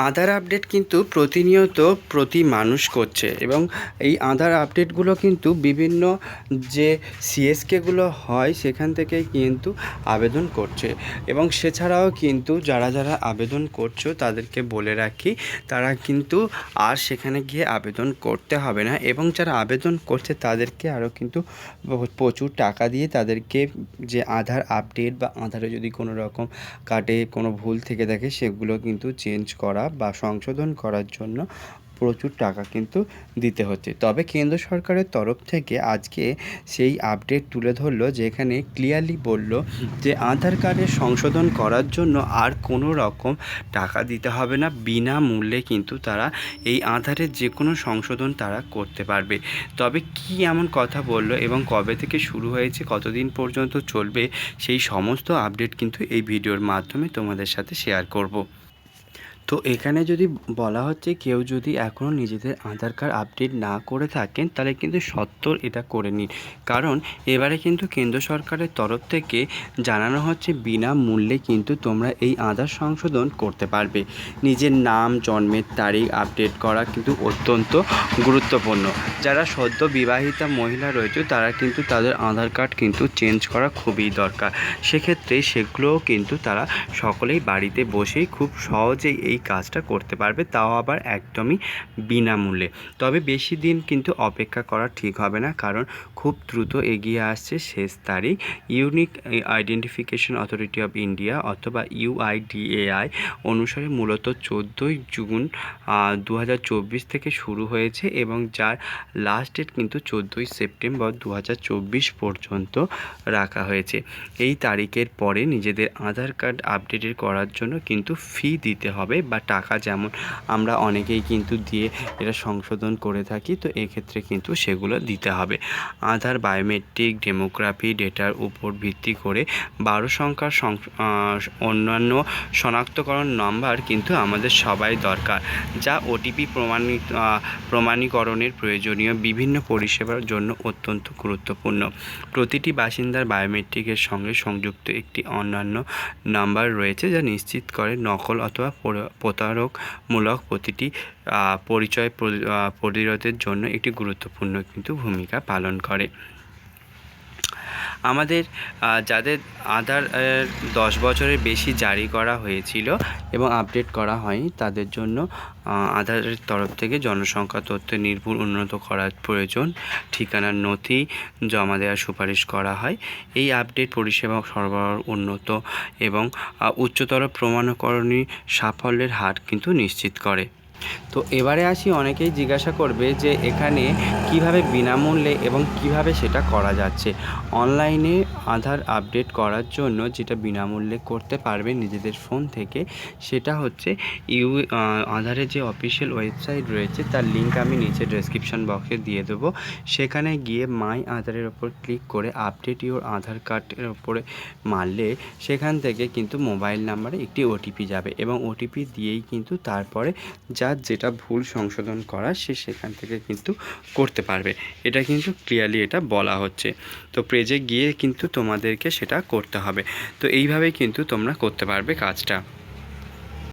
আধার update কিন্তু প্রতিনিয়ত প্রতি মানুষ করছে এবং এই আধার আপডেটগুলো কিন্তু বিভিন্ন যে সিএসকেগুলো হয় সেখান থেকে কিন্তু আবেদন করছে এবং সেছাড়াও কিন্তু যারা যারা আবেদন করছো তাদেরকে বলে রাখি তারা কিন্তু আর সেখানে গিয়ে আবেদন করতে হবে না এবং যারা আবেদন করছে তাদেরকে আরও কিন্তু প্রচুর টাকা দিয়ে তাদেরকে যে আধার আপডেট বা আধারে যদি কোনো রকম কার্ডে কোনো ভুল থেকে থাকে সেগুলো কিন্তু চেঞ্জ করা বা সংশোধন করার জন্য প্রচুর টাকা কিন্তু দিতে হচ্ছে। তবে কেন্দ্র সরকারের তরফ থেকে আজকে সেই আপডেট তুলে ধরলো, যেখানে ক্লিয়ারলি বলল যে আধার কার্ডের সংশোধন করার জন্য আর কোনো রকম টাকা দিতে হবে না, বিনামূল্যে কিন্তু তারা এই আধারের যে কোনো সংশোধন তারা করতে পারবে। তবে কি এমন কথা বলল এবং কবে থেকে শুরু হয়েছে, কতদিন পর্যন্ত চলবে, সেই সমস্ত আপডেট কিন্তু এই ভিডিওর মাধ্যমে তোমাদের সাথে শেয়ার করব। তো এখানে যদি বলা হচ্ছে কেউ যদি এখনও নিজেদের আধার কার্ড আপডেট না করে থাকেন তাহলে কিন্তু সত্বর এটা করে নিন, কারণ এবারে কিন্তু কেন্দ্র সরকারের তরফ থেকে জানানো হচ্ছে বিনামূল্যে কিন্তু তোমরা এই আধার সংশোধন করতে পারবে। নিজের নাম, জন্মের তারিখ আপডেট করা কিন্তু অত্যন্ত গুরুত্বপূর্ণ। যারা সদ্য বিবাহিতা মহিলা রয়েছে তারা কিন্তু তাদের আধার কার্ড কিন্তু চেঞ্জ করা খুবই দরকার। সেক্ষেত্রে সেগুলোও কিন্তু তারা সকলেই বাড়িতে বসেই খুব সহজেই এই কাজটা করতে পারবে, তাও আবার একদমই বিনামূল্যে। তবে বেশি দিন কিন্তু অপেক্ষা করা ঠিক হবে না, কারণ খুব দ্রুত এগিয়ে আসছে শেষ তারিখ। Unique identification authority of India অথবা UIDAI অনুসারে মূলত 14ই জুন 2024 থেকে শুরু হয়েছে এবং যার লাস্ট ডেট কিন্তু 14ই সেপ্টেম্বর 2024 পর্যন্ত রাখা হয়েছে। এই তারিখের পরে নিজেদের আধার কার্ড আপডেটেড করার জন্য কিন্তু ফি দিতে হবে বা টাকা, যেমন আমরা অনেকেই কিন্তু দিয়ে এটা সংশোধন করে থাকি, তো এক্ষেত্রে কিন্তু সেগুলো দিতে হবে। আধার বায়োমেট্রিক ডেমোগ্রাফি ডেটার উপর ভিত্তি করে 12 সংখ্যার অন্যান্য শনাক্তকরণ নাম্বার কিন্তু আমাদের সবাই দরকার, যা ওটিপি প্রমাণীকরণের প্রয়োজনীয় বিভিন্ন পরিষেবার জন্য অত্যন্ত গুরুত্বপূর্ণ। প্রতিটি বাসিন্দার বায়োমেট্রিকের সঙ্গে সংযুক্ত একটি অন্যান্য নাম্বার রয়েছে, যা নিশ্চিত করে নকল অথবা প্রতারকমূলক প্রতিটি পরিচয় প্রতিরোধের জন্য একটি গুরুত্বপূর্ণ কিন্তু ভূমিকা পালন করে। আমাদের যাদের আধার 10 বছরের বেশি জারি করা হয়েছিল এবং আপডেট করা হয়নি তাদের জন্য আধারের তরফ থেকে জনসংখ্যা তথ্য নির্ভুল উন্নত করার প্রয়োজন, ঠিকানার নথি জমা দেওয়ার সুপারিশ করা হয়। এই আপডেট পরিষেবা সরবরাহ উন্নত এবং উচ্চতর প্রমাণীকরণী সাফল্যের হার কিন্তু নিশ্চিত করে। তো এবারে আসি, অনেকেই জিজ্ঞাসা করবে যে এখানে কিভাবে বিনামূল্যে এবং কিভাবে সেটা করা যাচ্ছে। অনলাইনে আধার আপডেট করার জন্য যেটা বিনামূল্যে করতে পারবে নিজেদের ফোন থেকে, সেটা হচ্ছে আধারের যে অফিসিয়াল ওয়েবসাইট রয়েছে তার লিঙ্ক আমি নিচে ডেসক্রিপশন বক্সে দিয়ে দেবো। সেখানে গিয়ে মাই আধারের ওপর ক্লিক করে আপডেট ইউর আধার কার্ডের ওপরে মারলে সেখান থেকে কিন্তু মোবাইল নাম্বারে একটি ওটিপি যাবে এবং ওটিপি দিয়েই কিন্তু তারপরে যার যেটা ভুল সংশোধন করা সে সেখান থেকে কিন্তু করতে পারবে। এটা কিন্তু ক্লিয়ারলি এটা বলা হচ্ছে। তো পেজে গিয়ে কিন্তু তোমাদেরকে সেটা করতে হবে। তো এইভাবেই কিন্তু তোমরা করতে পারবে কাজটা।